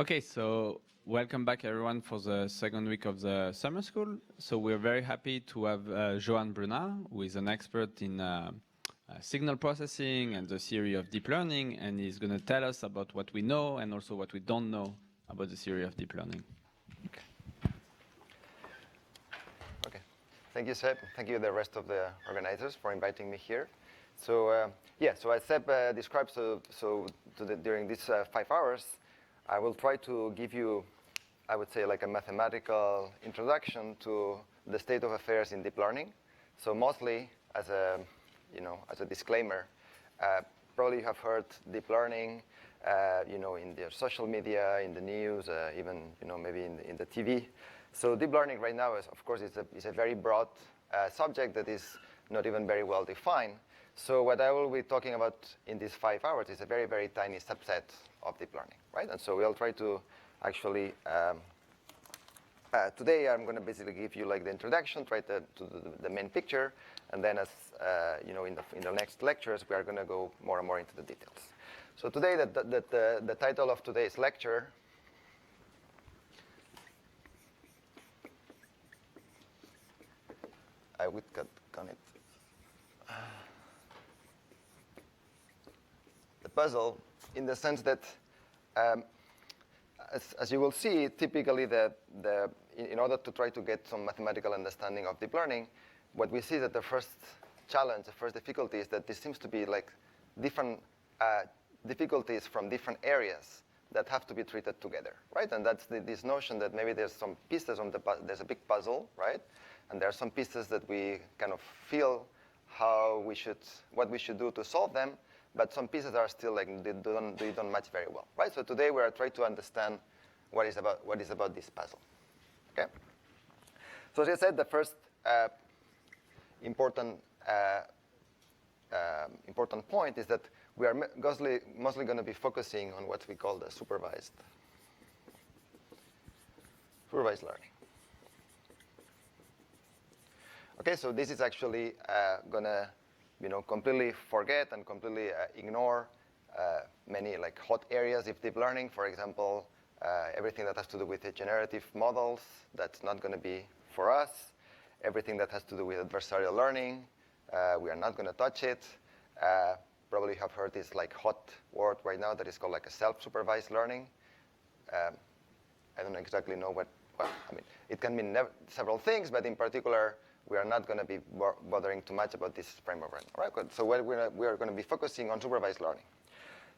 Okay, so welcome back everyone for the second week of the summer school. So we're very happy to have Joan Bruna, who is an expert in signal processing and the theory of deep learning, and he's going to tell us about what we know and also what we don't know about the theory of deep learning. Okay. Thank you, Seb. Thank you, the rest of the organizers, for inviting me here. So so as Seb described, during these 5 hours, I will try to give you, I would say, like a mathematical introduction to the state of affairs in deep learning. So mostly, as a disclaimer, probably you have heard deep learning, in the social media, in the news, even, maybe in the TV. So deep learning right now is, of course, is a very broad subject that is not even very well defined. So what I will be talking about in these 5 hours is a very, very tiny subset of deep learning, right? And so we'll try to actually, today I'm going to basically give you like the introduction, try to the main picture, and then as, in the next lectures, we are going to go more and more into the details. So today, the title of today's lecture I would cut it. The puzzle, in the sense that, as you will see, typically in order to try to get some mathematical understanding of deep learning, what we see is that the first challenge, the first difficulty is that there seems to be like different difficulties from different areas that have to be treated together, right? And that's this notion that maybe there's some pieces on there's a big puzzle, right? And there are some pieces that we kind of feel what we should do to solve them, but some pieces are still like they don't match very well, right? So today we are trying to understand what is about this puzzle. Okay. So as I said, the first important point is that we are mostly going to be focusing on what we call the supervised learning. Okay, so this is actually gonna, completely forget and completely ignore many like hot areas of deep learning. For example, everything that has to do with the generative models, that's not going to be for us. Everything that has to do with adversarial learning, we are not going to touch it. Probably have heard this like hot word right now that is called like a self-supervised learning. I don't exactly know it can mean several things, but in particular, we are not going to be bothering too much about this framework right now, right? So we are going to be focusing on supervised learning.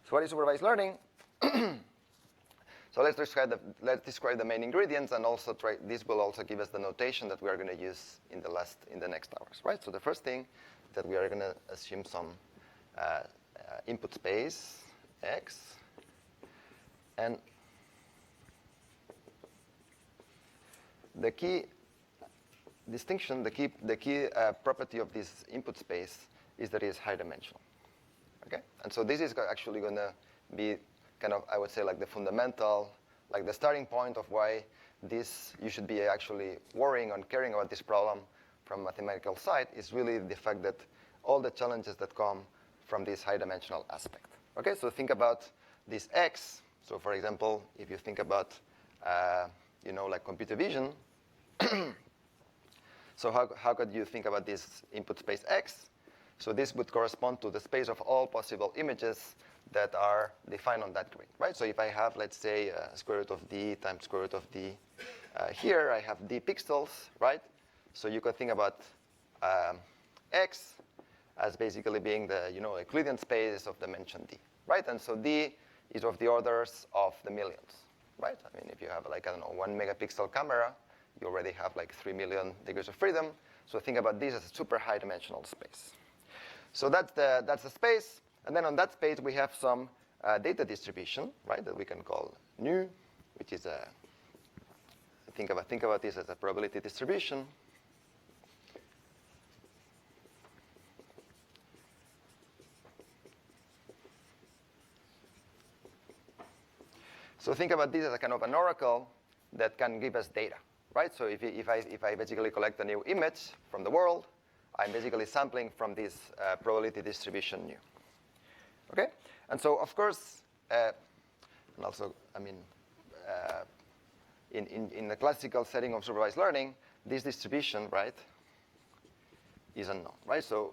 So what is supervised learning? So let's describe the main ingredients, and also this will also give us the notation that we are going to use in the next hours, right? So the first thing that we are going to assume some input space X, and the key distinction, the key property of this input space is that it is high dimensional. Okay, and so this is actually going to be kind of, I would say, like the fundamental, like the starting point of why you should be actually worrying and caring about this problem from mathematical side is really the fact that all the challenges that come from this high dimensional aspect. Okay, so think about this X. So for example, if you think about, like computer vision. So how could you think about this input space X? So this would correspond to the space of all possible images that are defined on that grid, right? So if I have, let's say, square root of d times square root of d, here I have d pixels, right? So you could think about X as basically being the Euclidean space of dimension d, right? And so d is of the orders of the millions, right? I mean, if you have like, 1 megapixel camera, you already have like 3 million degrees of freedom. So think about this as a super high dimensional space. So that's the space. And then on that space, we have some data distribution, right, that we can call nu, which is think about this as a probability distribution. So think about this as a kind of an oracle that can give us data. Right? So if I basically collect a new image from the world, I'm basically sampling from this probability distribution nu. Okay? And so, of course, and also, in the classical setting of supervised learning, this distribution, right, is unknown, right? So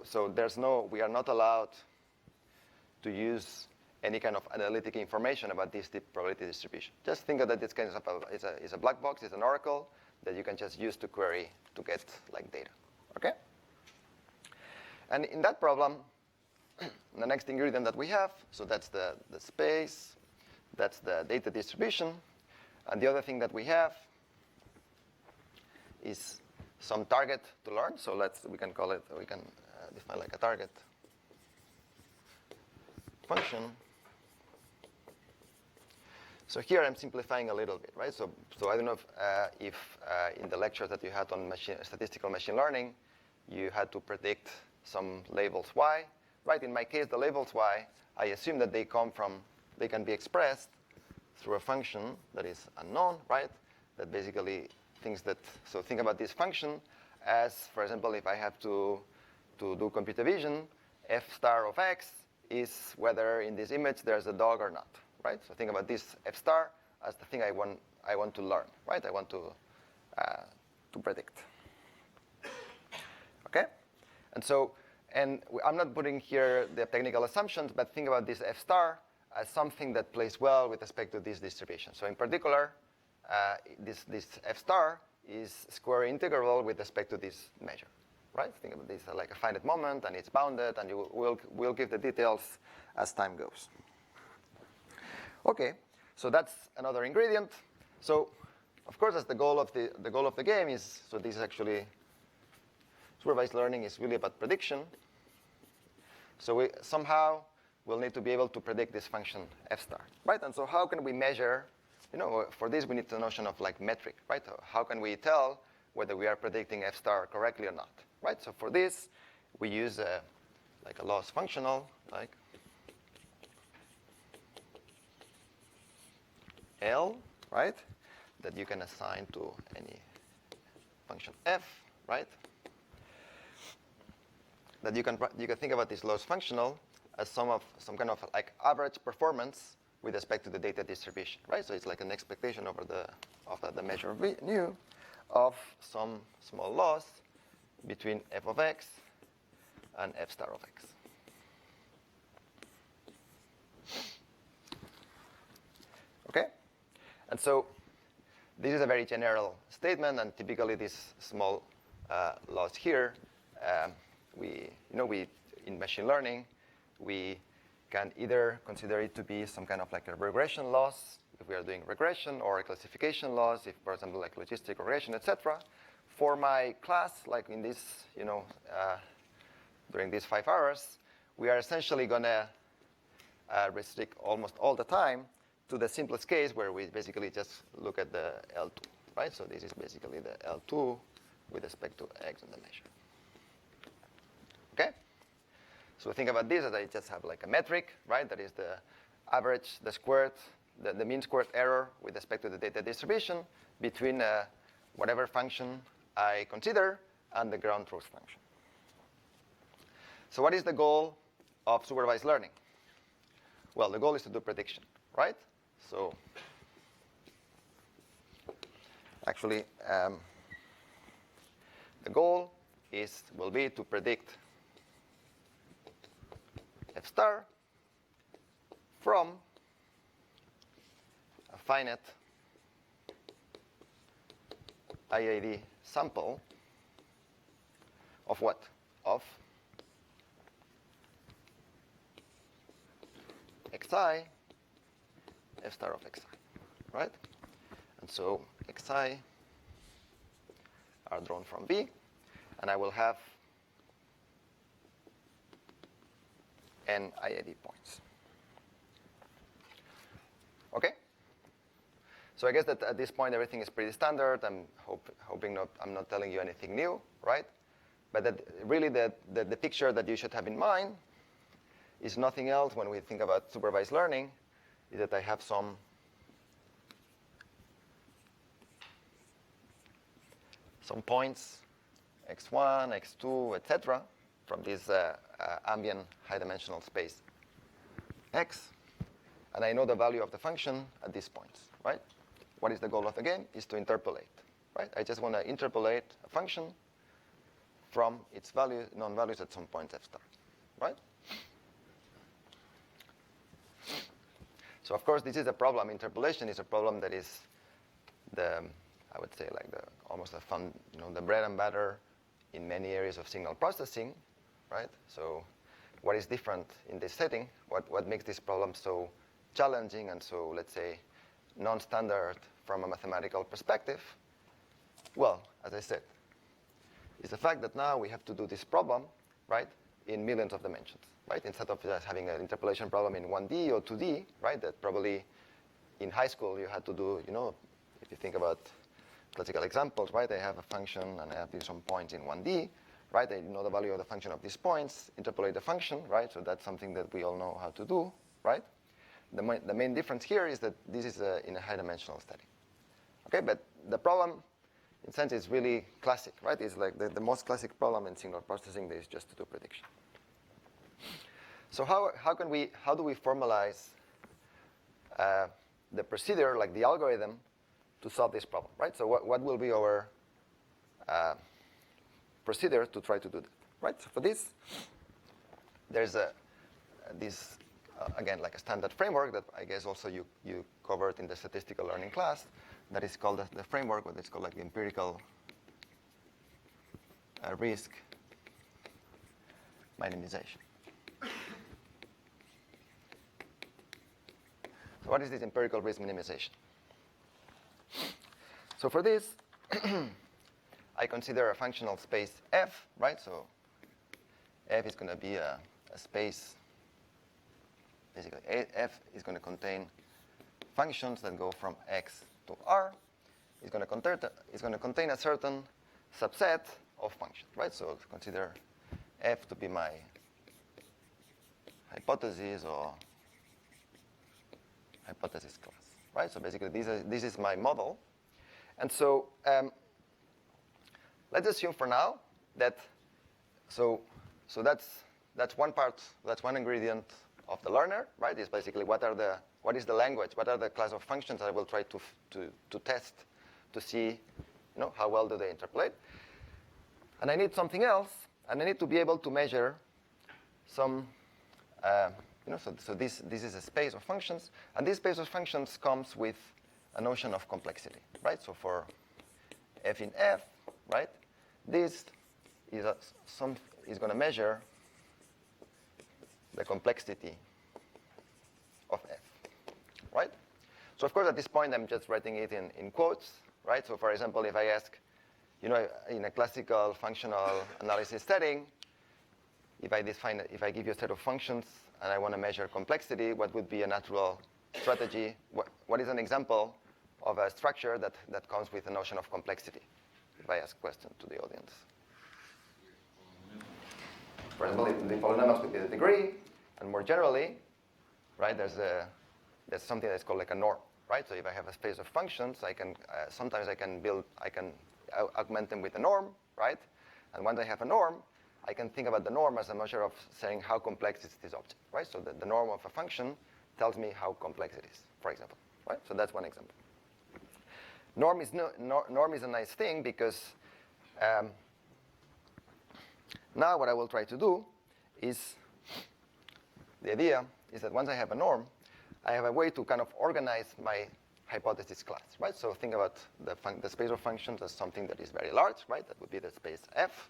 we are not allowed to use any kind of analytic information about this probability distribution. Just think of that it's kind of it's a black box, it's an oracle that you can just use to query to get like data, okay? And in that problem, the next ingredient that we have, so that's the space, that's the data distribution, and the other thing that we have is some target to learn. So we can define like a target function. So here I'm simplifying a little bit, right? So I don't know if in the lectures that you had on statistical machine learning, you had to predict some labels y, right? In my case, the labels y, I assume that they can be expressed through a function that is unknown, right? That basically so think about this function as, for example, if I have to do computer vision, f star of x is whether in this image there's a dog or not, right? So think about this f star as the thing I want to learn, right? I want to predict. Okay? And I'm not putting here the technical assumptions, but think about this f star as something that plays well with respect to this distribution. So in particular, this f star is square integrable with respect to this measure, right? Think about this like a finite moment, and it's bounded, and we'll give the details as time goes. Okay, so that's another ingredient. So, of course, as the goal of the game is, so this is actually supervised learning is really about prediction. So we somehow will need to be able to predict this function f star, right? And so how can we measure? For this we need the notion of like metric, right? How can we tell whether we are predicting f star correctly or not, right? So for this, we use like a loss functional, like L, right? That you can assign to any function f, right? That you can think about this loss functional as some kind of like average performance with respect to the data distribution, right? So it's like an expectation over the measure of nu of some small loss between f of x and f star of x. Okay? And so this is a very general statement, and typically this small loss here, we in machine learning, we can either consider it to be some kind of like a regression loss if we are doing regression, or a classification loss if, for example, like logistic regression, etc. For my class, like in this, during these 5 hours, we are essentially going to restrict almost all the time to the simplest case where we basically just look at the L2, right? So this is basically the L2 with respect to x in the measure. Okay? So think about this as I just have like a metric, right? That is the average, the mean squared error with respect to the data distribution between whatever function I consider and the ground truth function. So what is the goal of supervised learning? Well, the goal is to do prediction, right? So actually, the goal will be to predict f star from a finite IID sample of what? Of xi, f star of xi, right? And so xi are drawn from V, and I will have n IID points. Okay? So I guess that at this point everything is pretty standard. I'm hoping I'm not telling you anything new, right? But that really the picture that you should have in mind is nothing else when we think about supervised learning, is that I have some points, x1, x2, etc., from this ambient high-dimensional space x, and I know the value of the function at these points, right? what is the goal of the game? Is to interpolate, right? I just want to interpolate a function from its values, non-values at some point f star, right? So of course, this is a problem. Interpolation is a problem that is I would say like almost the bread and butter in many areas of signal processing, right? So what is different in this setting? What makes this problem so challenging and so, let's say, non-standard from a mathematical perspective? Well, as I said, is the fact that now we have to do this problem, right, in millions of dimensions, right? Instead of just having an interpolation problem in 1D or 2D, right, that probably in high school you had to do, if you think about classical examples, right, I have a function and I have some points in 1D, right? I know the value of the function of these points, interpolate the function, right? So that's something that we all know how to do, right? The main difference here is that this is in a high-dimensional setting. Okay, but the problem, in a sense, is really classic, right? It's like the most classic problem in signal processing is just to do prediction. So how do we formalize the procedure, like the algorithm, to solve this problem, right? So what will be our procedure to try to do that, right? So for this, there's again, like a standard framework that I guess also you covered in the statistical learning class that is called the framework, what it's called like the empirical risk minimization. So what is this empirical risk minimization? So for this, I consider a functional space F, right? So F is going to be a space. Basically, F is going to contain functions that go from X to R. It's going to contain a certain subset of functions, right? So consider F to be my hypothesis or hypothesis class, right? So basically, this is my model. And so let's assume for now that so that's one part, that's one ingredient of the learner, right? Is basically what is the language, what are the class of functions that I will try to test to see, how well do they interpolate. And I need something else, and I need to be able to measure some, so this is a space of functions, and this space of functions comes with a notion of complexity, right? So for f in f, right, this is going to measure the complexity of f, right? So of course at this point I'm just writing it in quotes, right? So for example, if I ask, in a classical functional analysis setting, if I give you a set of functions and I want to measure complexity, what would be a natural strategy? What is an example of a structure that comes with a notion of complexity? If I ask a question to the audience. For example, the polynomials would be the degree, and more generally, right, there's something that's called like a norm, right? So if I have a space of functions, sometimes I can augment them with a norm, right? And once I have a norm, I can think about the norm as a measure of saying how complex is this object, right? So the norm of a function tells me how complex it is, for example, right? So that's one example. Norm is a nice thing because now what I will try to do is, the idea is that once I have a norm, I have a way to kind of organize my hypothesis class, right? So think about the space of functions as something that is very large, right? That would be the space F.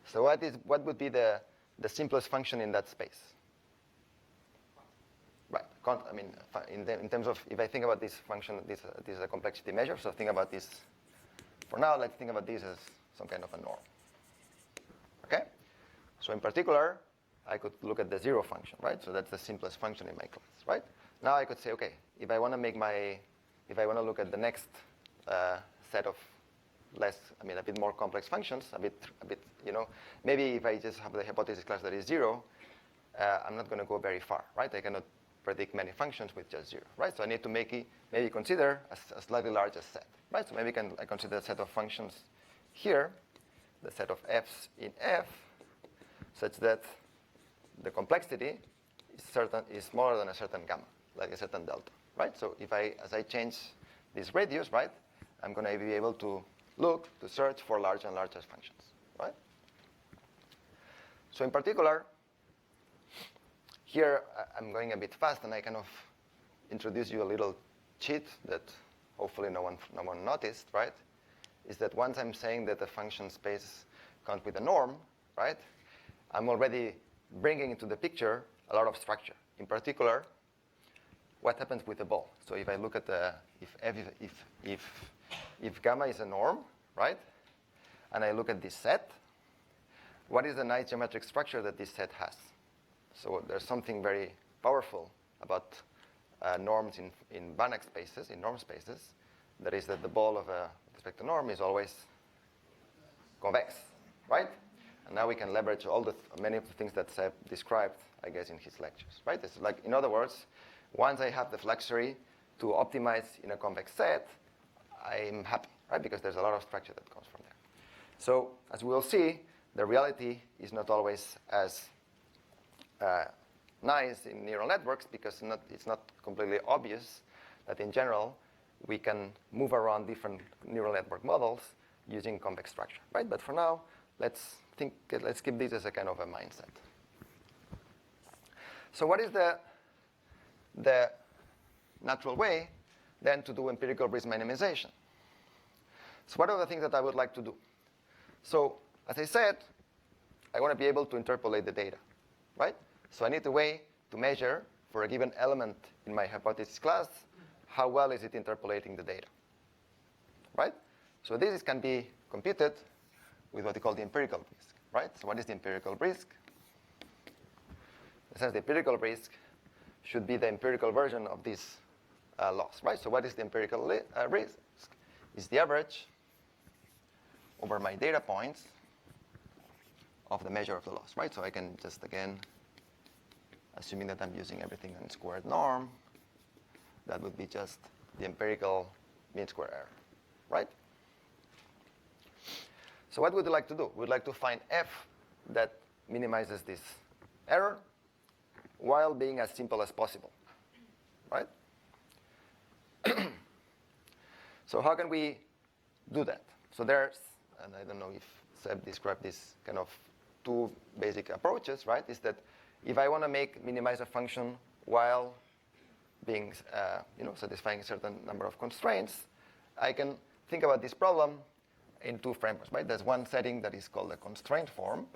So what would be the simplest function in that space? Right. I mean, in terms of, if I think about this function, this is a complexity measure. So think about this. For now, let's think about this as some kind of a norm. Okay? So in particular, I could look at the zero function, right? So that's the simplest function in my class, right? Now I could say, okay, if I want to look at the next set of a bit more complex functions, a bit, maybe if I just have the hypothesis class that is zero, I'm not going to go very far, right? I cannot predict many functions with just zero, right? So I need to maybe consider a slightly larger set, right? So maybe I consider a set of functions here, the set of f's in f, such that the complexity is smaller than a certain gamma, like a certain delta, right? So as I change this radius, right, I'm going to be able to search for larger and larger functions, right? So in particular, here I'm going a bit fast, and I kind of introduce you a little cheat that hopefully no one noticed, right? Is that once I'm saying that the function space comes with a norm, right, I'm already bringing into the picture a lot of structure. In particular, what happens with the ball? So if I look at if gamma is a norm, right, and I look at this set, what is the nice geometric structure that this set has? So there's something very powerful about norms in Banach spaces, in norm spaces. That is that the ball of a vector norm is always convex, right? And now we can leverage many of the things that Seb described, I guess, in his lectures, right? It's like, in other words, once I have the luxury to optimize in a convex set, I'm happy, right? Because there's a lot of structure that comes from there. So as we will see, the reality is not always as nice in neural networks because it's not completely obvious that in general we can move around different neural network models using convex structure, right? But for now, let's keep this as a kind of a mindset. So what is the natural way then to do empirical risk minimization? So what are the things that I would like to do? So as I said, I want to be able to interpolate the data, right? So I need a way to measure for a given element in my hypothesis class, how well is it interpolating the data, right? So this can be computed with what we call the empirical risk, right? So what is the empirical risk? It says the empirical risk should be the empirical version of this loss, right? So what is the empirical risk? It's the average over my data points of the measure of the loss, right? So I can just, again, assuming that I'm using everything in squared norm, that would be just the empirical mean square error, right? So what would you like to do? We'd like to find f that minimizes this error while being as simple as possible, right? So how can we do that? So there's, and I don't know if Seb described this kind of two basic approaches, right? Is that if I want to minimize a function while being, satisfying a certain number of constraints, I can think about this problem in two frameworks, right? There's one setting that is called the constraint form.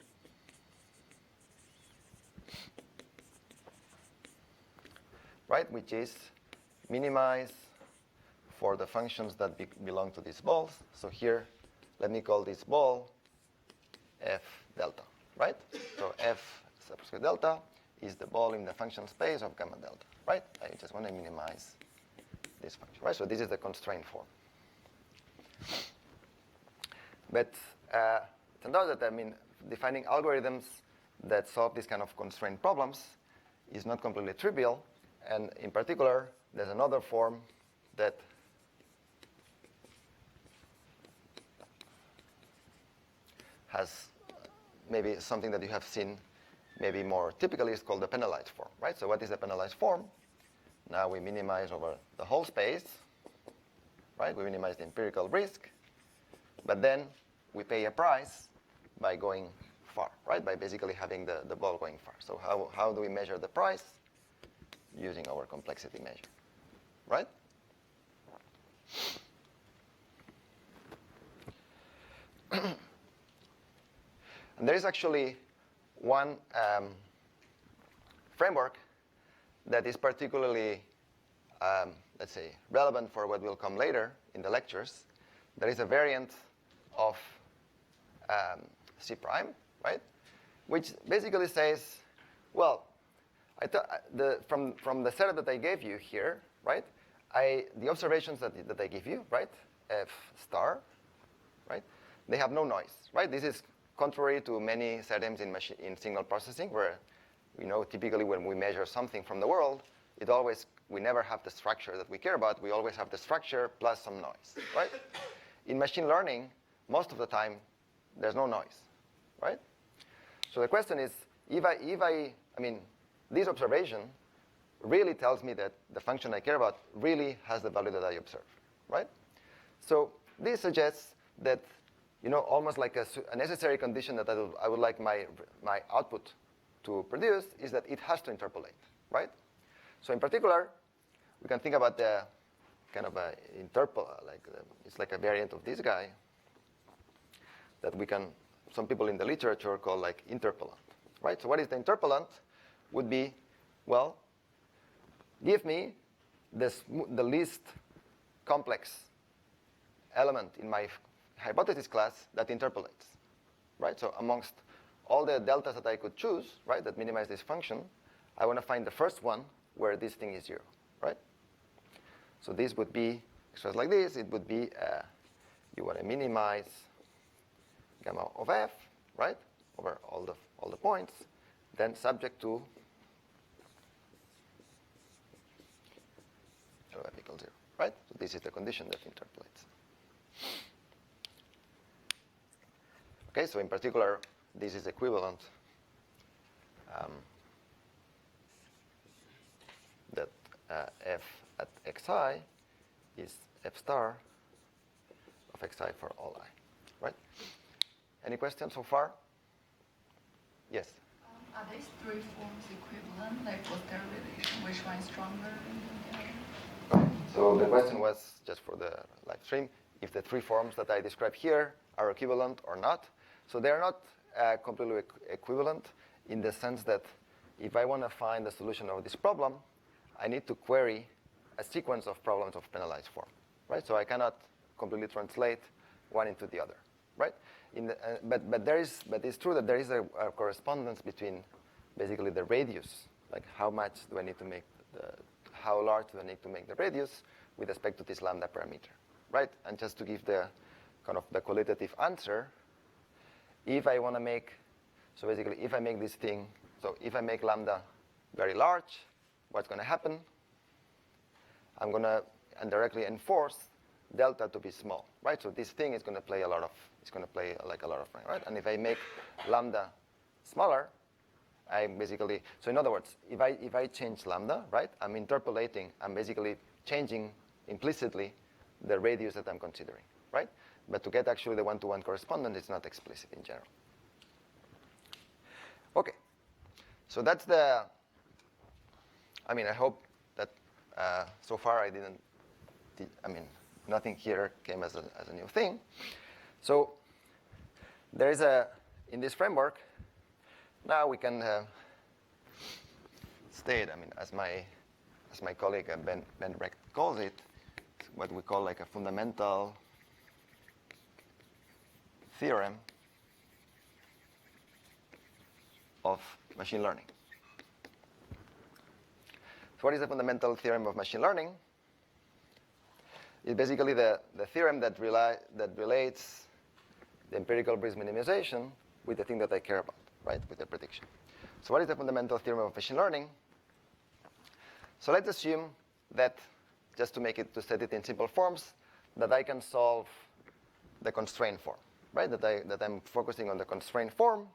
Right, which is minimize for the functions that belong to these balls. So here, let me call this ball f delta, right? So f subscript delta is the ball in the function space of gamma delta, right? I just want to minimize this function, right? So this is the constraint form. But it turns out that, defining algorithms that solve these kind of constraint problems is not completely trivial. And in particular, there's another form that has maybe something that you have seen maybe more typically is called the penalized form, right? So what is the penalized form? Now we minimize over the whole space, right? We minimize the empirical risk, but then we pay a price by going far, right? By basically having the ball going far. So how do we measure the price? Using our complexity measure, right? And there is actually one framework that is particularly, let's say, relevant for what will come later in the lectures. There is a variant of C prime, right? Which basically says, well, from the setup that I gave you here, right? The observations that I give you, right? F star, right? They have no noise, right? This is contrary to many settings in signal processing, where typically when we measure something from the world, we never have the structure that we care about. We always have the structure plus some noise, right? In machine learning, most of the time, there's no noise, right? So the question is, this observation really tells me that the function I care about really has the value that I observe, right? So this suggests that, almost like a necessary condition that I would like my output to produce is that it has to interpolate, right? So in particular, we can think about the kind of it's like a variant of this guy that some people in the literature call like interpolant, right? So what is the interpolant? Would be, well, give me the least complex element in my hypothesis class that interpolates, right? So amongst all the deltas that I could choose, right, that minimize this function, I want to find the first one where this thing is 0, right? So this would be expressed like this. It would be you want to minimize gamma of f, right, over all the points, then subject to f equals 0, right? So this is the condition that interpolates. Okay, so in particular, this is equivalent that f at xi is f star of xi for all I, right? Any questions so far? Yes? Are these three forms equivalent? Like, what's their relation? Which one is stronger than the other? So the question was, just for the live stream, if the three forms that I described here are equivalent or not. So they're not completely equivalent in the sense that if I want to find the solution of this problem, I need to query a sequence of problems of penalized form, right? So I cannot completely translate one into the other, right? But it's true that there is a correspondence between basically the radius, like how much do I need to make how large do I need to make the radius with respect to this lambda parameter, right? And just to give the kind of the qualitative answer, if I want to make, so basically if I make this thing, so if I make lambda very large, what's going to happen? I'm going to indirectly enforce delta to be small, right? So this thing is going to play a lot of right? And if I make lambda smaller, so in other words, if I change lambda, right, I'm interpolating, I'm basically changing implicitly the radius that I'm considering, right? But to get actually the one-to-one correspondence, it's not explicit in general. Okay, so that's I hope that so far nothing here came as a new thing. So there is in this framework, now we can state, as my colleague Ben Brecht calls it, what we call like a fundamental theorem of machine learning. So what is the fundamental theorem of machine learning? It's basically the theorem that relates the empirical risk minimization with the thing that I care about, right, with the prediction. So what is the fundamental theorem of machine learning? So let's assume that, just to set it in simple forms, that I can solve the constraint form, right? That I'm focusing on the constraint form,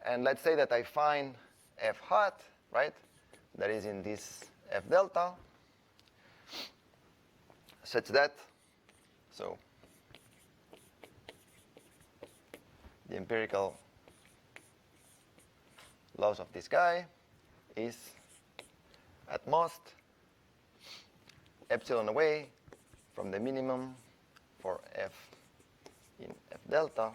and let's say that I find f hat, right? That is in this f delta, such that, so the empirical loss of this guy is at most epsilon away from the minimum for f in f delta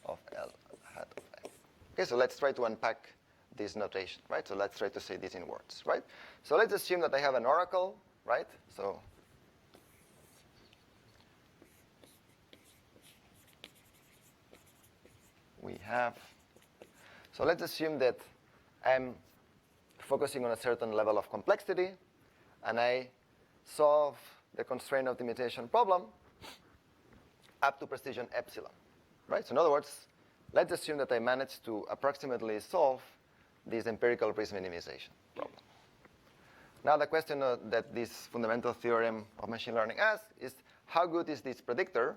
of L hat of f. Okay, so let's try to unpack this notation, right? So let's try to say this in words, right? So let's assume that I have an oracle, right? So so let's assume that I'm focusing on a certain level of complexity, and I solve the constraint optimization problem up to precision epsilon, right? So in other words, let's assume that I managed to approximately solve this empirical risk minimization problem. Now the question that this fundamental theorem of machine learning asks is, how good is this predictor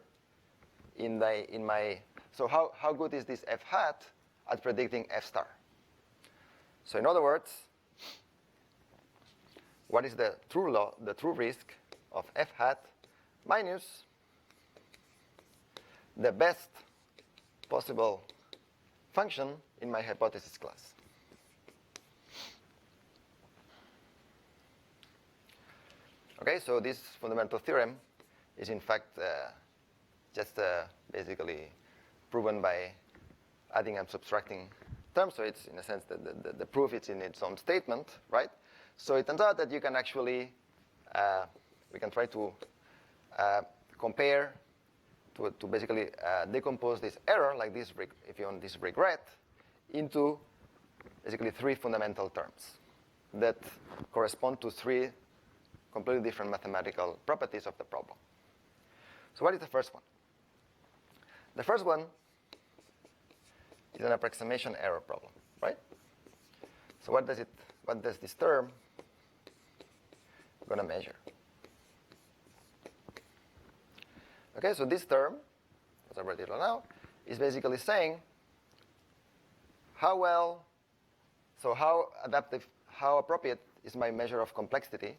so how good is this f hat at predicting f star? So in other words, what is the true risk of f hat minus the best possible function in my hypothesis class. Okay, so this fundamental theorem is in fact just basically proven by adding and subtracting terms. So it's in a sense the proof is in its own statement, right? So it turns out that you can actually, we can try to compare, to basically decompose this error, like this, if you want this regret, into basically 3 fundamental terms that correspond to 3 completely different mathematical properties of the problem. So what is the first one? The first one is an approximation error problem, right? So what does this term going to measure? Okay, so this term, as I wrote it now, is basically saying how adaptive, how appropriate is my measure of complexity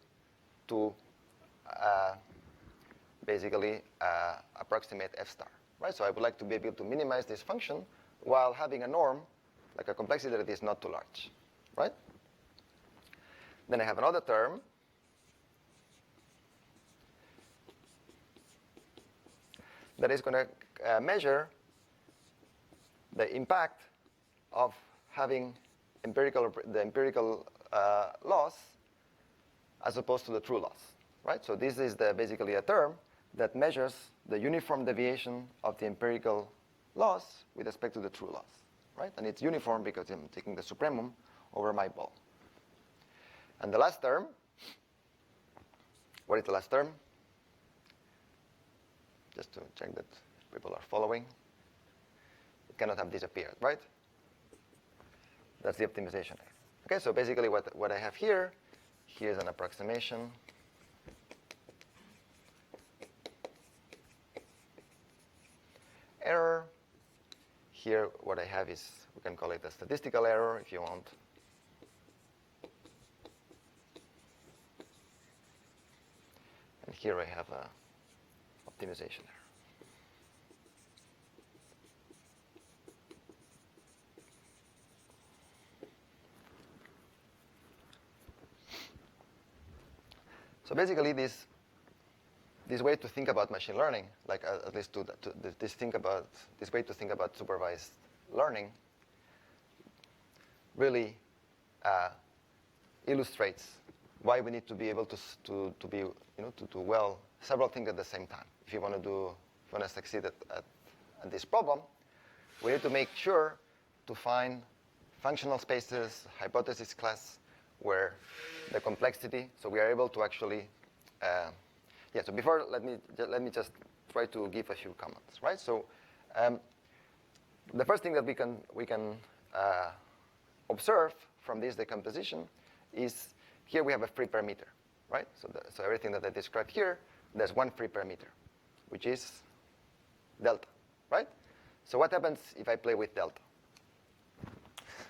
to basically approximate f star, right? So I would like to be able to minimize this function while having a norm, like a complexity that is not too large, right? Then I have another term that is going to measure the impact of having the empirical loss as opposed to the true loss, right? So this is basically a term that measures the uniform deviation of the empirical loss with respect to the true loss, right? And it's uniform because I'm taking the supremum over my ball. And the last term, what is the last term? Just to check that people are following. It cannot have disappeared, right? That's the optimization. Okay, so basically what I have here's an approximation. Error. Here what I have is, we can call it a statistical error if you want. And here I have a optimization error. So basically, this way to think about machine learning, like at least this way to think about supervised learning, really illustrates why we need to be able to do well several things at the same time. If you want to succeed at this problem, we need to make sure to find functional spaces, hypothesis class, where the complexity, so we are able to actually, so before, let me just try to give a few comments, right? So the first thing that we can observe from this decomposition is here we have a free parameter, right? So everything that I described here, there's one free parameter, which is delta, right? So what happens if I play with delta?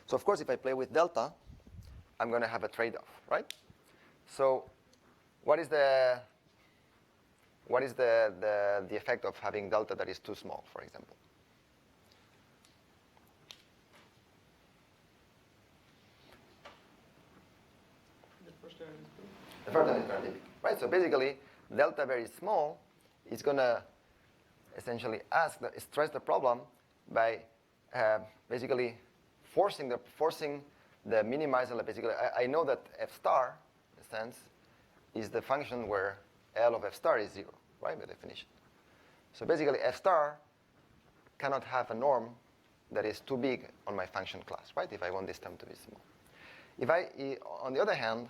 So of course, if I play with delta, I'm going to have a trade-off, right? So what is the effect of having delta that is too small, for example? The first term is good. The first term is very big, right? So basically, delta very small is going to essentially stress the problem by basically forcing the minimizer. Basically, I know that f star, in a sense, is the function where L of f star is 0, right, by definition. So basically, f star cannot have a norm that is too big on my function class, right, if I want this term to be small. On the other hand,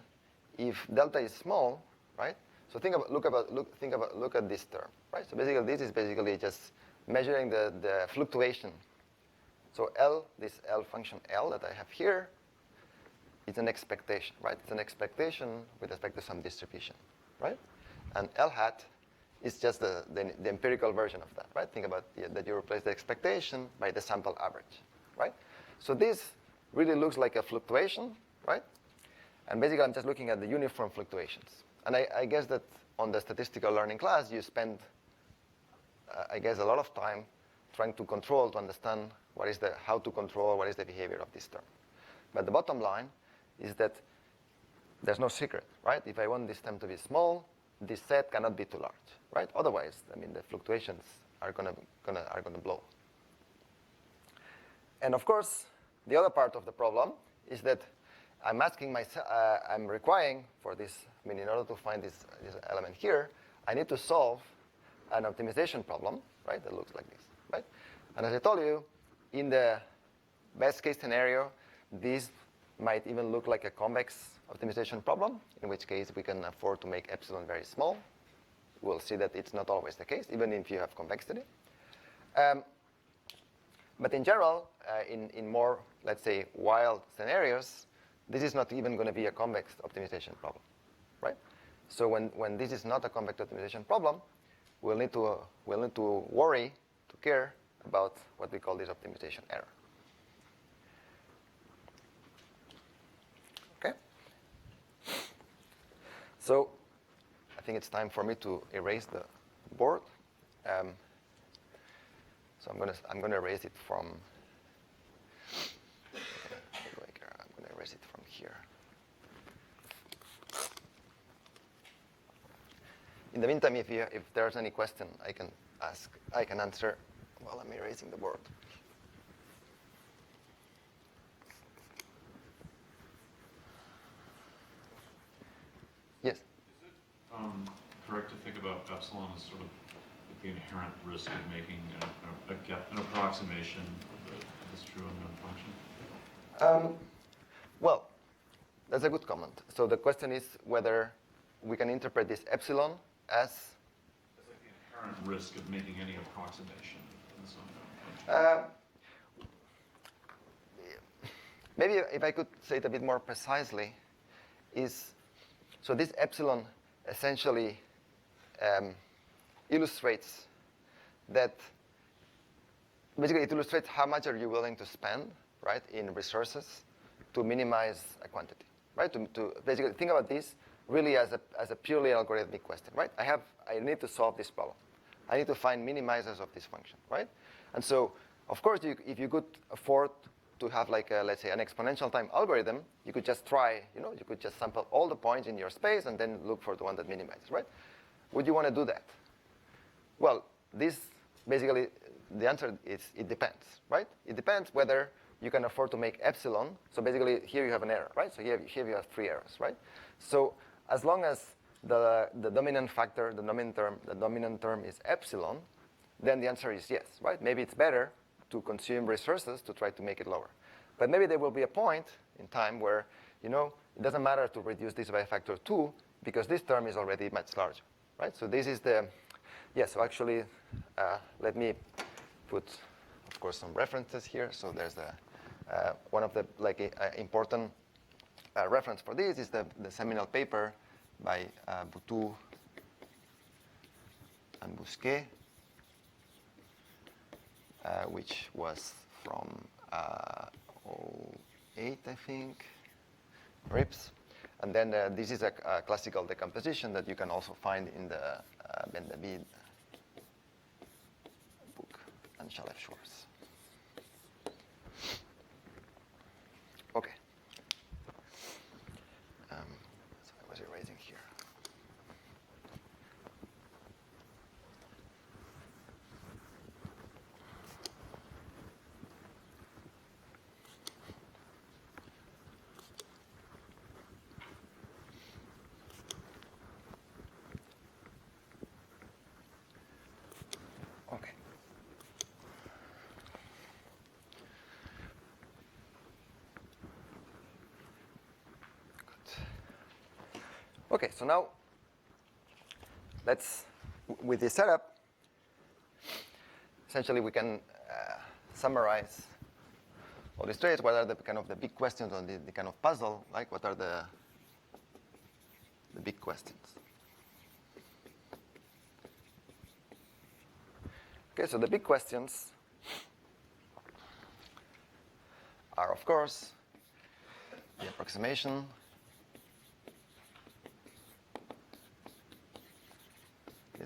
if delta is small, right, so look at this term, right? So basically, this is basically just measuring the fluctuation. So this L function L that I have here, it's an expectation, right? It's an expectation with respect to some distribution, right? And L hat is just the empirical version of that, right? Think about that you replace the expectation by the sample average, right? So this really looks like a fluctuation, right? And basically, I'm just looking at the uniform fluctuations. And I guess that on the statistical learning class, you spend, I guess, a lot of time trying to control, to understand how to control, what is the behavior of this term. But the bottom line is that there's no secret, right? If I want this term to be small, this set cannot be too large, right? Otherwise, I mean, the fluctuations are gonna blow. And of course, the other part of the problem is that I'm asking myself, I'm requiring for this, I mean, in order to find this element here, I need to solve an optimization problem, right, that looks like this, right? And as I told you, in the best case scenario, this might even look like a convex optimization problem, in which case we can afford to make epsilon very small. We'll see that it's not always the case, even if you have convexity. But in general, in more, let's say, wild scenarios, this is not even going to be a convex optimization problem, right? So when this is not a convex optimization problem, we'll need to worry, to care about what we call this optimization error. Okay. So I think it's time for me to erase the board. So I'm gonna erase it from. I'm gonna erase it from here. In the meantime, if there's any question, I can answer while I'm erasing the board. Yes. Is it correct to think about epsilon as sort of the inherent risk of making an approximation of this true unknown function? Well, that's a good comment. So the question is whether we can interpret this epsilon as It's like the inherent risk of making any approximation of this unknown function. Maybe if I could say it a bit more precisely, so this epsilon essentially illustrates that, basically it illustrates how much are you willing to spend, right, in resources to minimize a quantity, right? To basically think about this really as a purely algorithmic question, right? I need to solve this problem. I need to find minimizers of this function, right? And so, of course, if you could afford to have like let's say an exponential time algorithm, you could just try, you could just sample all the points in your space and then look for the one that minimizes, right? Would you want to do that? Well, this basically, the answer is it depends, right? It depends whether you can afford to make epsilon. So basically, here you have an error, right? So here you have 3 errors, right? So as long as the dominant factor, the dominant term is epsilon, then the answer is yes, right? Maybe it's better to consume resources to try to make it lower. But maybe there will be a point in time where, it doesn't matter to reduce this by a factor 2 because this term is already much larger, right? So this is so actually, let me put, of course, some references here. So there's one of the important reference for this is the seminal paper by Boutou and Bousquet, which was from 2008, I think, RIPS. And then this is a classical decomposition that you can also find in the Ben David book and Shalef Schwartz. Okay. So I was erasing here. Okay. Okay, so now with this setup, essentially we can summarize all these traits. What are the kind of the big questions on the kind of puzzle? Like what are the big questions? Okay, so the big questions are, of course, the approximation,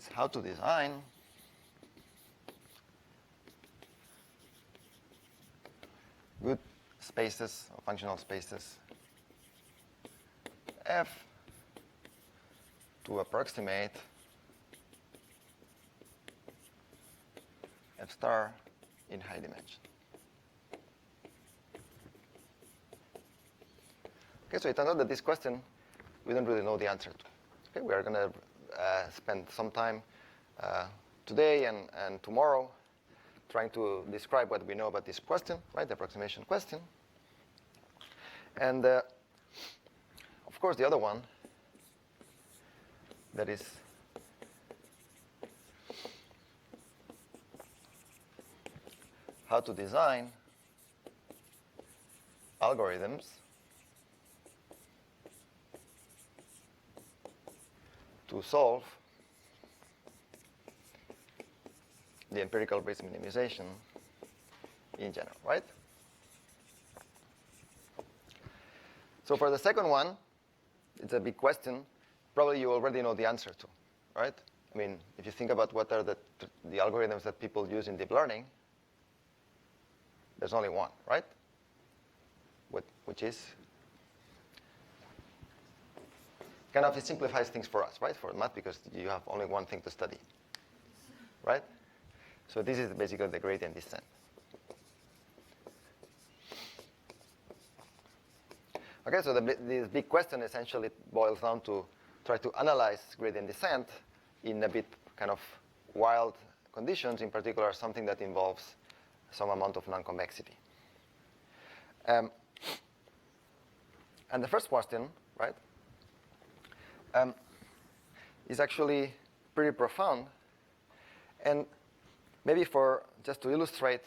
is how to design good spaces or functional spaces F to approximate F star in high dimension. Okay, so it turns out that this question we don't really know the answer to. Okay, we are going to spend some time today and tomorrow trying to describe what we know about this question, right, the approximation question. And of course, the other one that is how to design algorithms to solve the empirical risk minimization in general, right? So for the second one, it's a big question. Probably you already know the answer to, right? I mean, if you think about what are the algorithms that people use in deep learning, there's only one, right? Which is kind of it simplifies things for us, right? For math, because you have only one thing to study, right? So this is basically the gradient descent. Okay, so this big question essentially boils down to try to analyze gradient descent in a bit kind of wild conditions, in particular something that involves some amount of non-convexity. And the first question, right, is actually pretty profound. And maybe for just to illustrate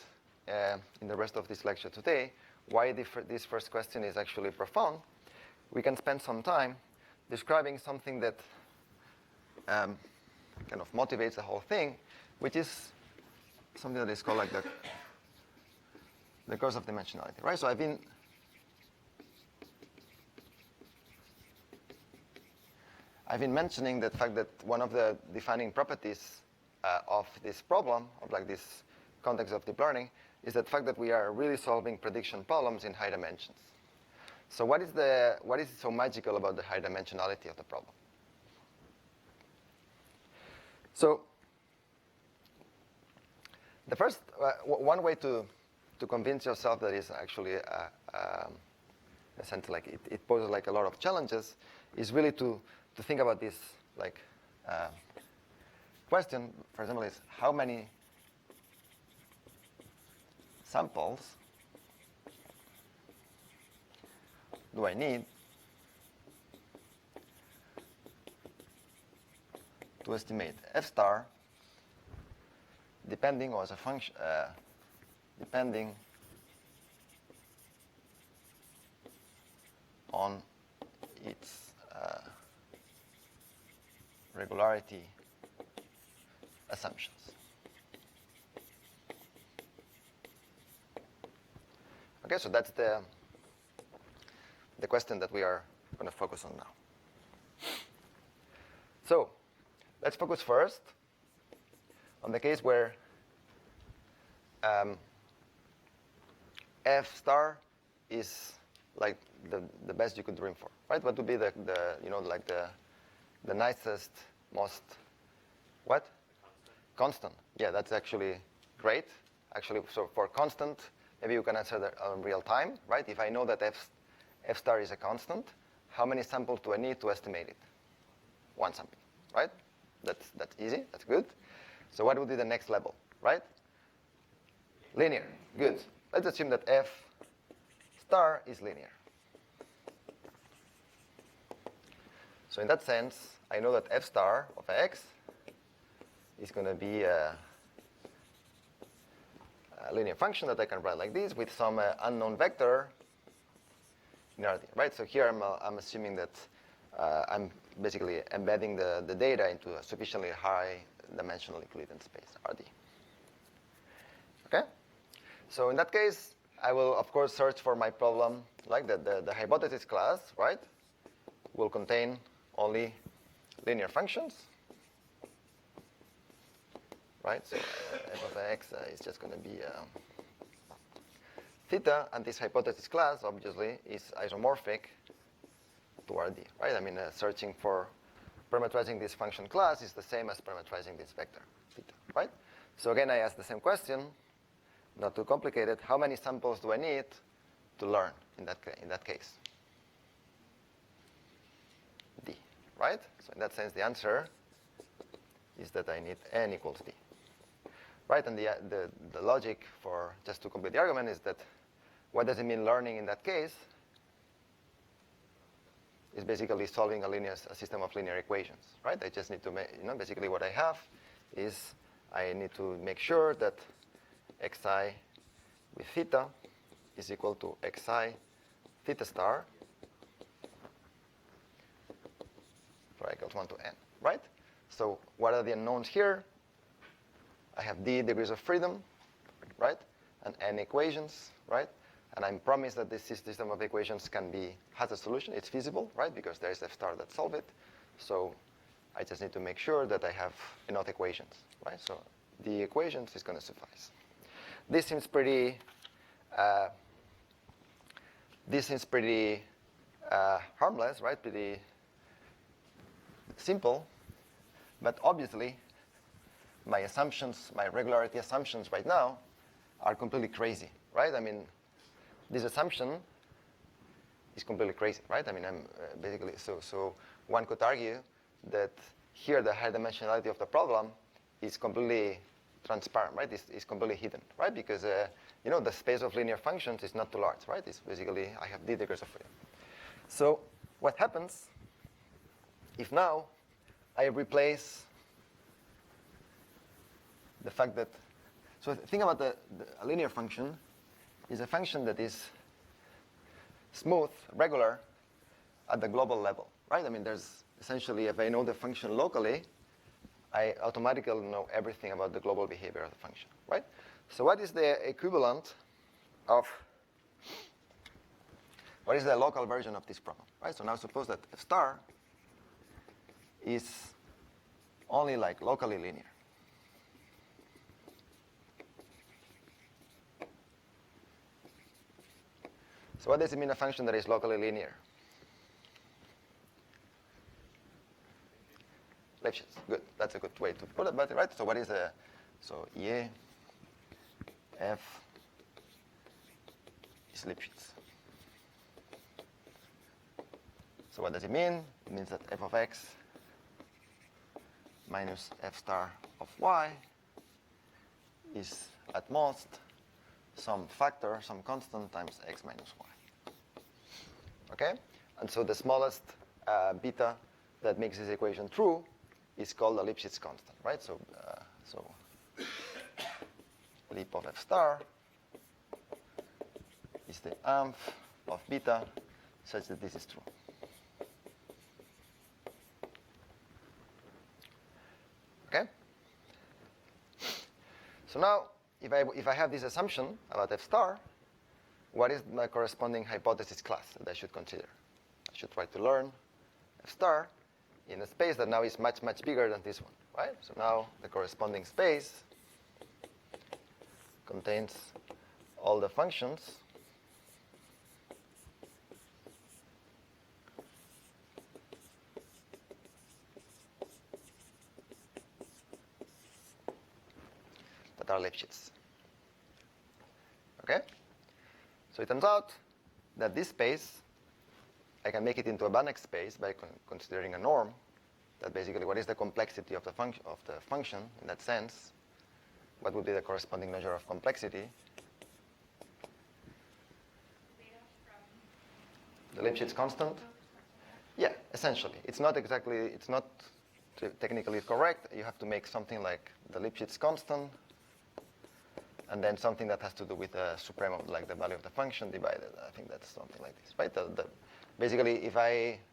in the rest of this lecture today why this first question is actually profound, we can spend some time describing something that kind of motivates the whole thing, which is something that is called like the curse of dimensionality, right? So I've been mentioning the fact that one of the defining properties of this problem, of like this context of deep learning, is the fact that we are really solving prediction problems in high dimensions. So what is so magical about the high dimensionality of the problem? So the first one way to convince yourself that is actually essentially like it poses like a lot of challenges is really to think about this like question, for example, is how many samples do I need to estimate F star depending or as a function depending on its regularity assumptions. Okay, so that's the question that we are going to focus on now. So let's focus first on the case where F star is like the best you could dream for, right? What would be the nicest, most what? Constant. Yeah, that's actually great. Actually, so for constant, maybe you can answer that in real time, right? If I know that F star is a constant, how many samples do I need to estimate it? One sample, right? That's easy. That's good. So what would be the next level, right? Linear. Good. Let's assume that F star is linear. So in that sense, I know that F star of X is going to be a linear function that I can write like this with some unknown vector in RD, right? So here I'm assuming that I'm basically embedding the data into a sufficiently high dimensional Euclidean space, RD. Okay? So in that case, I will, of course, search for my problem like the hypothesis class, right, will contain only linear functions. right? So f of x is just going to be theta, and this hypothesis class, obviously, is isomorphic to RD, right? I mean, searching for parameterizing this function class is the same as parameterizing this vector, theta, right? So again, I ask the same question, not too complicated. How many samples do I need to learn in that case? D, right? So in that sense, the answer is that I need n equals d, right? And the logic for, just to complete the argument, is that what does it mean learning in that case? Is basically solving a system of linear equations, right? I just need to make, basically what I have is I need to make sure that xi with theta is equal to xi theta star for I equals 1 to n, right? So what are the unknowns here? I have d degrees of freedom, right? And n equations, right? And I'm promised that this system of equations has a solution. It's feasible, right? Because there is f star that solve it. So I just need to make sure that I have enough equations, right? So the equations is going to suffice. This seems pretty harmless, right? Pretty simple. But obviously, my assumptions, my regularity assumptions right now are completely crazy, right? I mean, this assumption is completely crazy, right? I mean, I'm basically, so one could argue that here the high dimensionality of the problem is completely transparent, right? It's completely hidden, right? Because, the space of linear functions is not too large, right? It's basically, I have d degrees of freedom. So what happens if now I replace the fact that, so think about a linear function is a function that is smooth, regular, at the global level, right? I mean, there's essentially, if I know the function locally, I automatically know everything about the global behavior of the function, right? So what is the equivalent of, what is the local version of this problem, right? So now suppose that f star is only like locally linear. So what does it mean, a function that is locally linear? Lipschitz, good. That's a good way to put it, but right? So what is so E f is Lipschitz. So what does it mean? It means that f of x minus f star of y is at most some factor, some constant times x minus y. Okay? And so the smallest beta that makes this equation true is called the Lipschitz constant, right? So, lip of f star is the amph of beta such that this is true. Okay? So now, if I have this assumption about f star, what is my corresponding hypothesis class that I should consider? I should try to learn f star in a space that now is much, much bigger than this one, right? So now the corresponding space contains all the functions that are Lipschitz. Okay? So it turns out that this space, I can make it into a Banach space by considering a norm. That basically, what is the complexity of the function in that sense? What would be the corresponding measure of complexity? The Lipschitz constant? Yeah, essentially. It's not technically correct. You have to make something like the Lipschitz constant, and then something that has to do with the supremum, like the value of the function divided. I think that's something like this, right? Basically,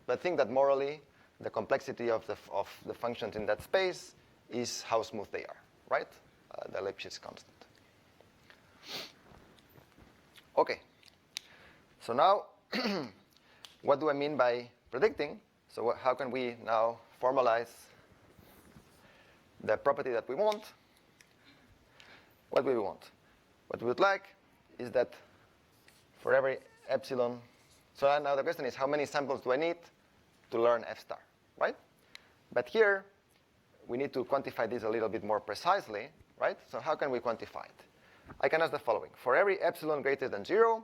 but think that morally, the complexity of the functions in that space is how smooth they are, right? The Lipschitz constant. Okay. So now, what do I mean by predicting? So how can we now formalize the property that we want? what do we want? What we would like is that for every epsilon, so now the question is how many samples do I need to learn f star, right? But here, we need to quantify this a little bit more precisely, right? So how can we quantify it? I can ask the following. For every epsilon greater than 0,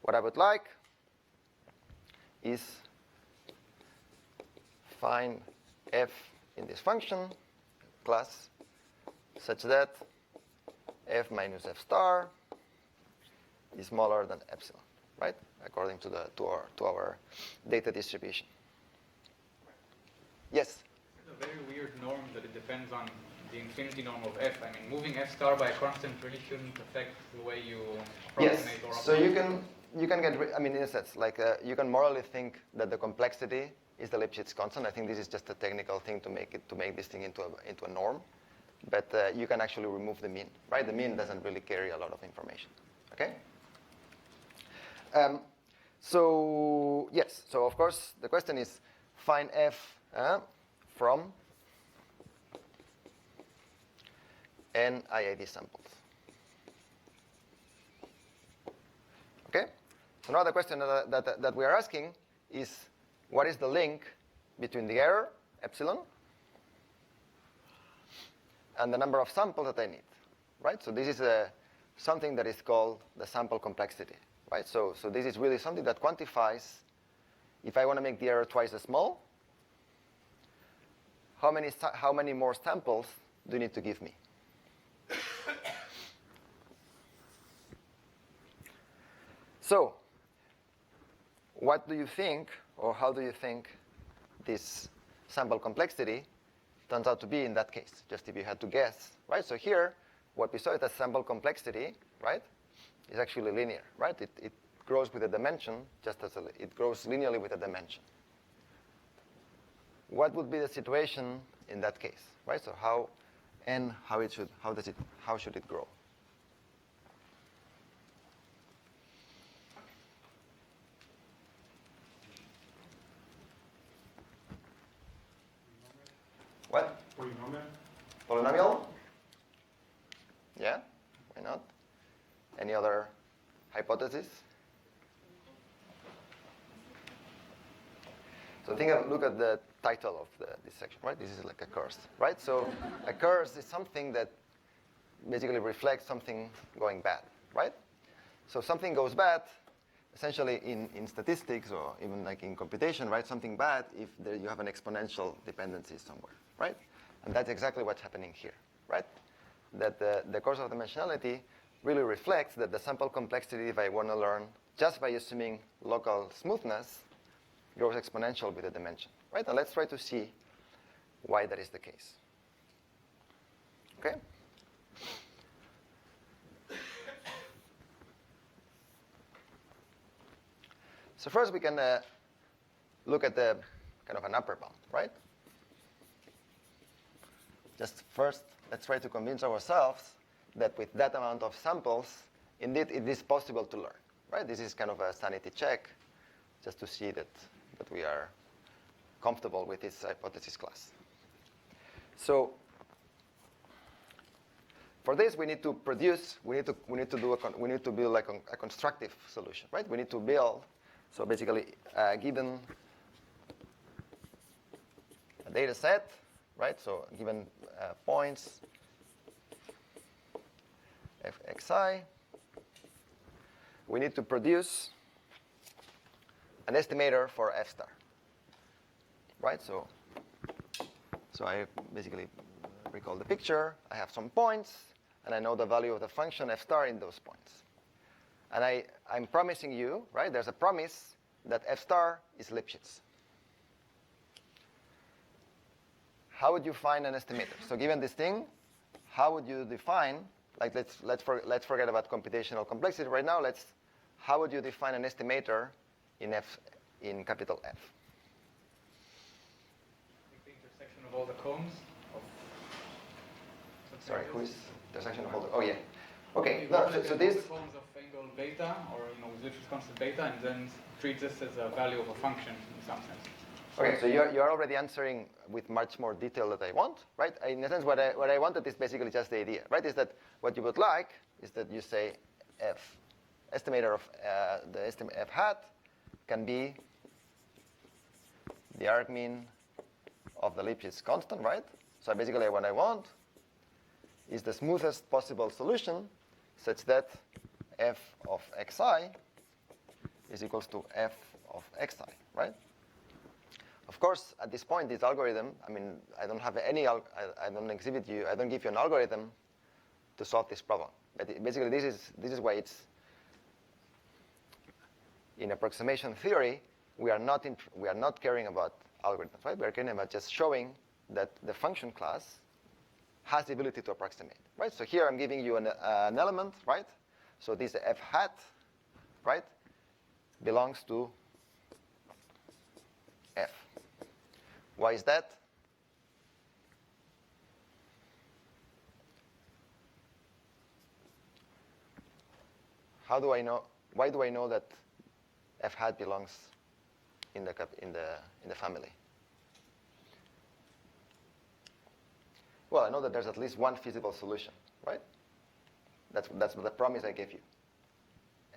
what I would like is find f in this function class such that f minus f star is smaller than epsilon, right? According to our data distribution. Yes? It's a very weird norm that it depends on the infinity norm of f. I mean, moving f star by a constant really shouldn't affect the way you approximate or so you can get, I mean, in a sense, like you can morally think that the complexity is the Lipschitz constant. I think this is just a technical thing to make this thing into a norm. But you can actually remove the mean, right? The mean doesn't really carry a lot of information, okay? So yes, so of course the question is find f from n IID samples. Okay? So now the question that we are asking is what is the link between the error, epsilon, and the number of samples that I need, right? So this is something that is called the sample complexity, right? So this is really something that quantifies if I want to make the error twice as small, how many more samples do you need to give me? So what do you think, or how do you think this sample complexity turns out to be in that case, just if you had to guess, right? So here, what we saw is that sample complexity, right, is actually linear, right? It grows with a dimension, just as it grows linearly with a dimension. What would be the situation in that case, right? So how should it grow? What? Polynomial? Yeah, why not? Any other hypothesis? So look at the title of this section, right? This is like a curse, right? So a curse is something that basically reflects something going bad, right? So something goes bad, essentially in statistics or even like in computation, right? Something bad if you have an exponential dependency somewhere, right? And that's exactly what's happening here, right? That the course of dimensionality really reflects that the sample complexity, if I want to learn just by assuming local smoothness, grows exponential with the dimension, right? And let's try to see why that is the case. Okay? So first we can look at the kind of an upper bound, right? Just first, let's try to convince ourselves that with that amount of samples, indeed it is possible to learn, right? This is kind of a sanity check, just to see that we are comfortable with this hypothesis class. So for this, we need to produce, we need to build like a constructive solution, right? We need to build, so basically, given a data set, right? So given points fxi, we need to produce an estimator for f star, right? So I basically recall the picture. I have some points, and I know the value of the function f star in those points. And I'm promising you, right? There's a promise that f star is Lipschitz. How would you find an estimator? So given this thing, how would you define? Like let's forget about computational complexity right now. How would you define an estimator in capital F? The intersection of all the cones of. Sorry, who is intersection of all the? Oh yeah. Okay. You No, look so at this. all the cones of angle beta, or with Lipschitz constant beta, and then treat this as a value of a function in some sense. Okay, so you're already answering with much more detail that I want, right? In a sense, what I wanted is basically just the idea, right? Is that what you would like is that you say f estimator of the estimate f hat can be the argmin of the Lipschitz constant, right? So basically what I want is the smoothest possible solution such that f of xi is equals to f of xi, right? Of course, at this point, this algorithm, I mean, I don't have any, I don't exhibit you, I don't give you an algorithm to solve this problem. But basically, this is why it's, in approximation theory, we are not caring about algorithms, right? We are caring about just showing that the function class has the ability to approximate, right? So here I'm giving you an element, right? So this f hat, right, belongs to f. Why is that? How do I know? Why do I know that f hat belongs in the family? Well, I know that there's at least one feasible solution, right? That's the promise I gave you.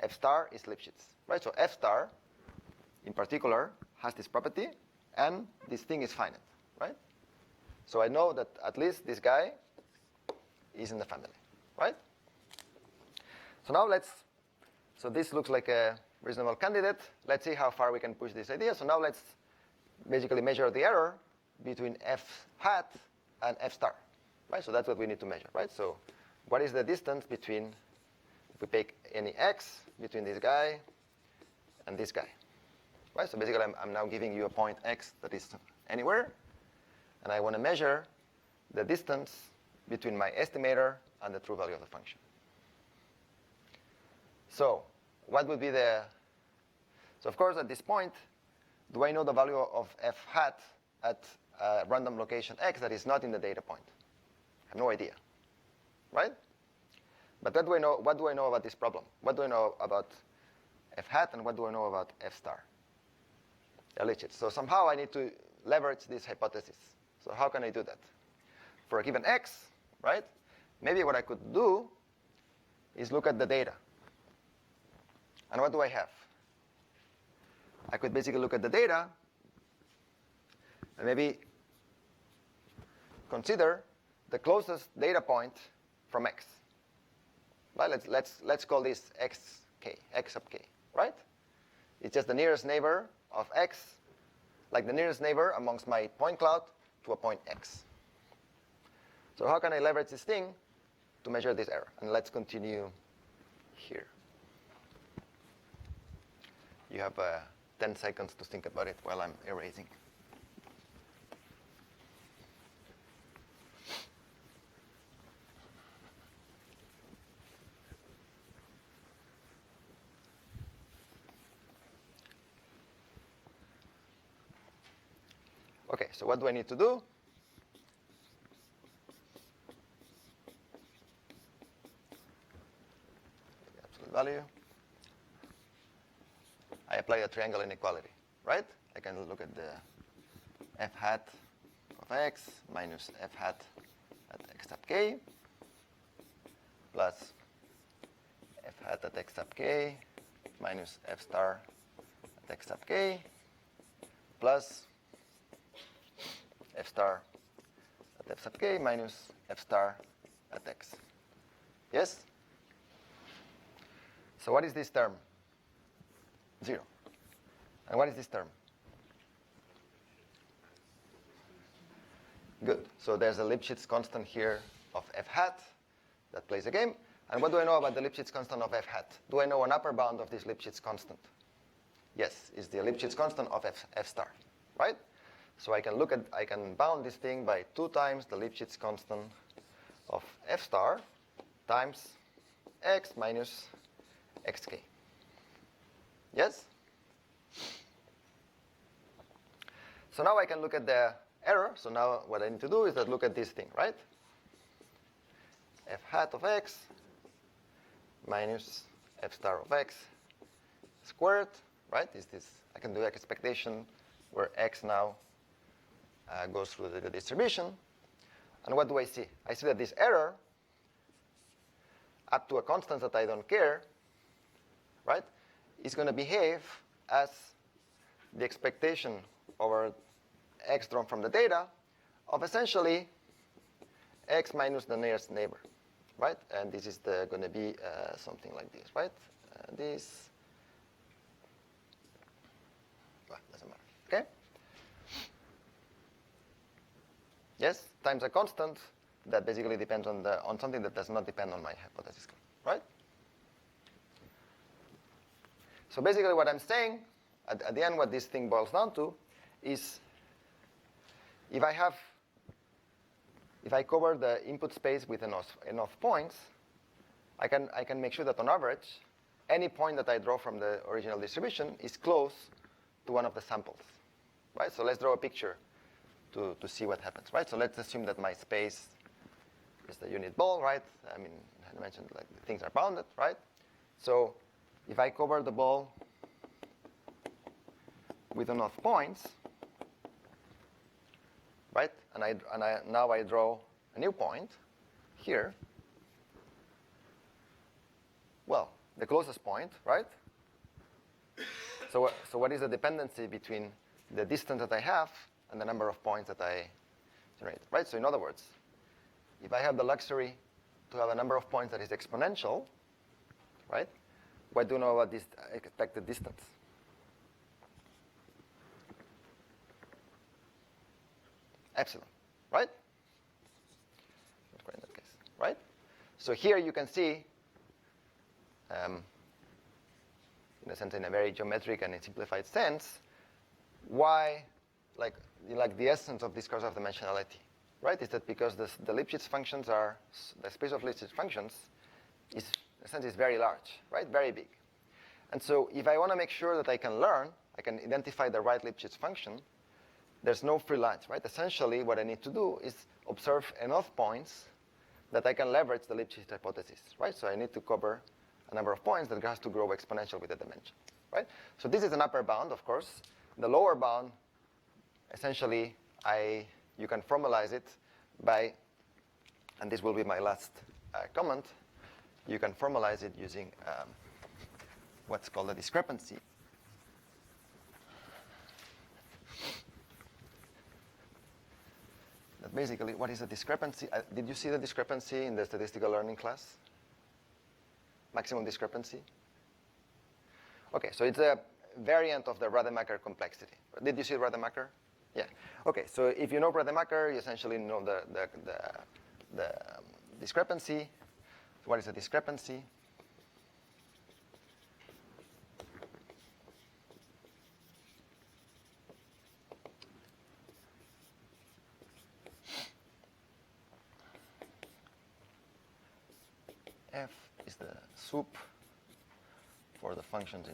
F star is Lipschitz, right? So F star, in particular, has this property, and this thing is finite, right? So I know that at least this guy is in the family, right? So now so this looks like a reasonable candidate. Let's see how far we can push this idea. So now let's basically measure the error between f hat and f star, right? So that's what we need to measure, right? So what is the distance between, if we pick any x, between this guy and this guy, right? So basically I'm now giving you a point x that is anywhere, and I want to measure the distance between my estimator and the true value of the function. So what would be so of course at this point, do I know the value of f hat at a random location x that is not in the data point? I have no idea, right? But what do I know about this problem? What do I know about f hat, and what do I know about f star? Lipschitz. So somehow I need to leverage this hypothesis. So how can I do that? For a given x, right? Maybe what I could do is look at the data. And what do I have? I could basically look at the data and maybe consider the closest data point from x. Right? Let's call this xk, x sub k, right? It's just the nearest neighbor of x, like the nearest neighbor amongst my point cloud to a point x. So how can I leverage this thing to measure this error? And let's continue here. You have 10 seconds to think about it while I'm erasing. Okay, so what do I need to do? The absolute value. I apply a triangle inequality, right? I can look at the f hat of x minus f hat at x sub k plus f hat at x sub k minus f star at x sub k plus f star at f sub k minus f star at x. Yes? So what is this term? 0. And what is this term? Good. So there's a Lipschitz constant here of f hat that plays a game. And what do I know about the Lipschitz constant of f hat? Do I know an upper bound of this Lipschitz constant? Yes, it's the Lipschitz constant of f star, right? So I can bound this thing by 2 times the Lipschitz constant of f star times x minus xk. Yes? So now I can look at the error. So now what I need to do is look at this thing, right? F hat of x minus f star of x squared, right? Is this? I can do expectation where x now goes through the distribution. And what do I see? I see that this error, up to a constant that I don't care, right, is going to behave as the expectation over x drawn from the data of essentially x minus the nearest neighbor, right? And this is going to be something like this, right? This, well, doesn't matter, okay? Yes, times a constant that basically depends on something that does not depend on my hypothesis, right? So basically what I'm saying, at the end what this thing boils down to is if I cover the input space with enough points, I can make sure that on average, any point that I draw from the original distribution is close to one of the samples, right? So let's draw a picture to see what happens, right? So let's assume that my space is the unit ball, right? I mean, I mentioned like things are bounded, right? So if I cover the ball with enough points, right? And now I draw a new point here. Well, the closest point, right? So what is the dependency between the distance that I have and the number of points that I generate, right? So in other words, if I have the luxury to have a number of points that is exponential, right? What do you know about this expected distance? Epsilon, right? Not quite in that case, right? So here you can see, in a sense, in a very geometric and simplified sense, why, like the essence of this course of dimensionality, right? Is that because the Lipschitz functions are, the space of Lipschitz functions is, in a sense, is very large, right? Very big. And so if I want to make sure that I can learn, I can identify the right Lipschitz function, there's no free lunch, right? Essentially, what I need to do is observe enough points that I can leverage the Lipschitz hypothesis, right? So I need to cover a number of points that has to grow exponential with the dimension, right? So this is an upper bound, of course. The lower bound, essentially, you can formalize it by, and this will be my last comment, you can formalize it using what's called a discrepancy. That basically, what is a discrepancy? Did you see the discrepancy in the statistical learning class? Maximum discrepancy? Okay, so it's a variant of the Rademacher complexity. Did you see Rademacher? Yeah. Okay, so if you know Rademacher, you essentially know the discrepancy. What is a discrepancy? F is the soup for the functions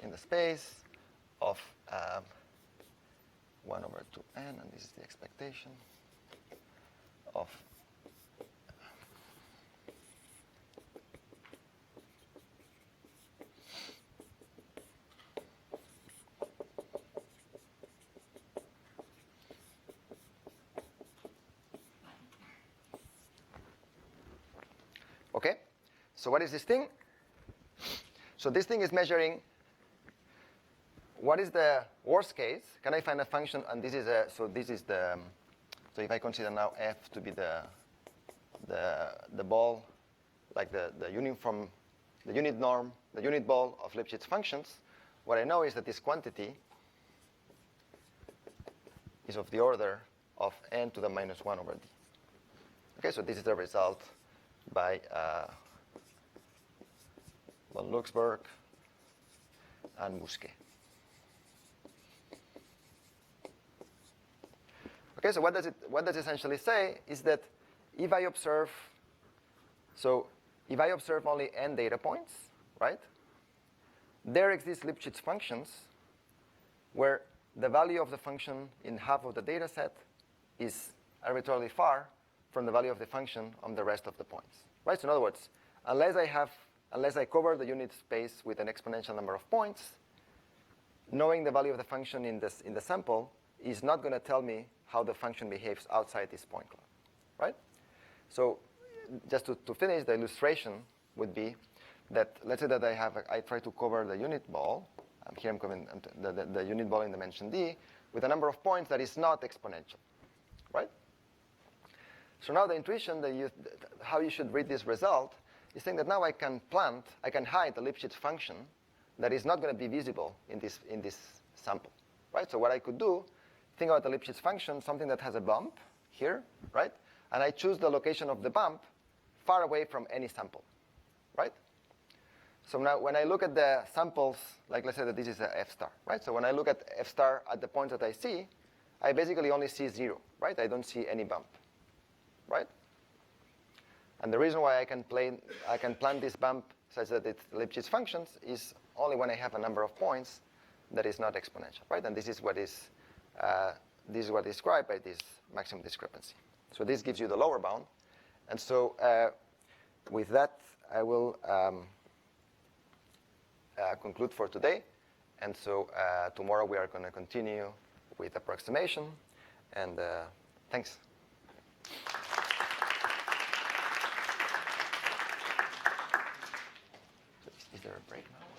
in the space of 1 over 2n, and this is the expectation of okay, so what is this thing? So this thing is measuring what is the worst case. Can I find a function? And this is so if I consider now f to be the ball, like the unit norm, the unit ball of Lipschitz functions, what I know is that this quantity is of the order of n to the minus 1 over d. Okay, so this is the result by von Luxburg and Bousquet. Okay, so what does it essentially say is that if I observe only n data points, right, there exist Lipschitz functions where the value of the function in half of the data set is arbitrarily far from the value of the function on the rest of the points, right? So in other words, unless I cover the unit space with an exponential number of points, knowing the value of the function in the sample is not going to tell me how the function behaves outside this point cloud, right? So just to finish, the illustration would be that let's say that I try to cover the unit ball. Here I'm covering the unit ball in dimension D with a number of points that is not exponential, right? So now the intuition how you should read this result is saying that now I can hide the Lipschitz function that is not going to be visible in this sample, right? So what I could do, think about the Lipschitz function, something that has a bump here, right? And I choose the location of the bump far away from any sample, right? So now when I look at the samples, like let's say that this is a F star, right? So when I look at F star at the points that I see, I basically only see 0, right? I don't see any bump, right? And the reason why I can plan this bump such that it's Lipschitz functions is only when I have a number of points that is not exponential, right? And this is what is described by this maximum discrepancy. So this gives you the lower bound. And so with that, I will conclude for today. And so tomorrow we are going to continue with approximation. And thanks. Is there a break now?